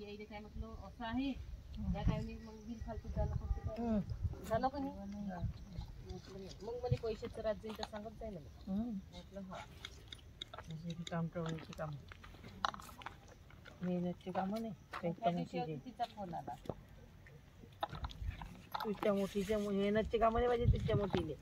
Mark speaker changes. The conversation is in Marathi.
Speaker 1: यायले काय म्हटलं असं आहे त्या काय मग बिल फालतू झालं फक्त झालं का नाही मग मला पैशाचं रात जाईल तर सांगत जाईल म्हटलं हा
Speaker 2: काम टळण्याची काम मेहनतची कामं नाही
Speaker 1: तिचा फोन आला
Speaker 2: तुझ्या मोठीच्या मेहनतची कामं नाही पाहिजे तिच्या मोठीले